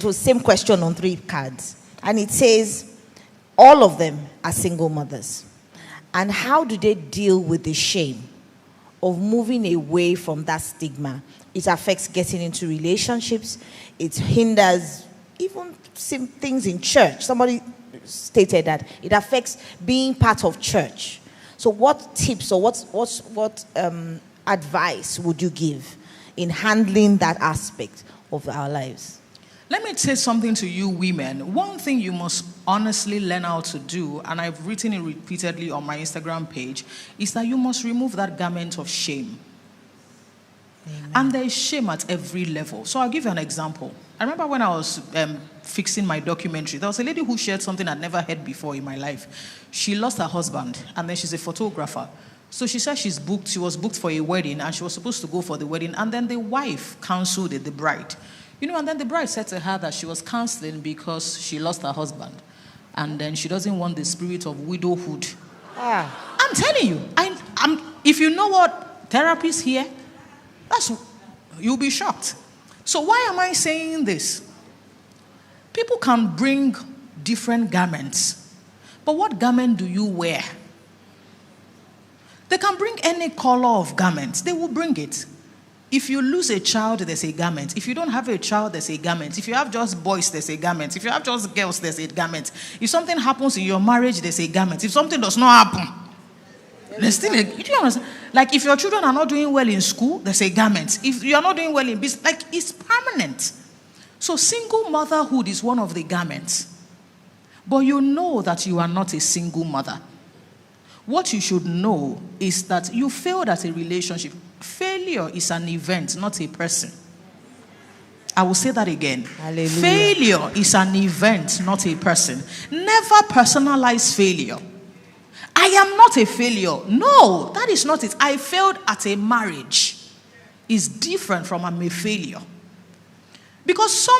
the same question on 3 cards. And it says, all of them are single mothers. And how do they deal with the shame of moving away from that stigma? It affects getting into relationships. It hinders even some things in church. Somebody stated that it affects being part of church. So what tips or what advice would you give in handling that aspect of our lives? Let me say something to you women. One thing you must honestly learn how to do, and I've written it repeatedly on my Instagram page, is that you must remove that garment of shame. Amen. And there is shame at every level. So I'll give you an example. I remember when I was fixing my documentary, there was a lady who shared something I'd never heard before in my life. She lost her husband, and then she's a photographer. So she said she was booked for a wedding, and she was supposed to go for the wedding, and then the wife cancelled it, the bride. And then the bride said to her that she was canceling because she lost her husband. And then she doesn't want the spirit of widowhood. I'm telling you, if you know what therapy is here, you'll be shocked. So why am I saying this? People can bring different garments. But what garment do you wear? They can bring any color of garments. They will bring it. If you lose a child, there's a garment. If you don't have a child, there's a garment. If you have just boys, there's a garment. If you have just girls, there's a garment. If something happens in your marriage, there's a garment. If something does not happen, there's still a... You understand? Like if your children are not doing well in school, there's a garment. If you are not doing well in business, like it's permanent. So single motherhood is one of the garments. But you know that you are not a single mother. What you should know is that you failed at a relationship. Failure is an event, not a person. I will say that again. Hallelujah. Failure is an event, not a person. Never personalize failure. I am not a failure. No, that is not it. I failed at a marriage. It's different from I'm a failure. Because some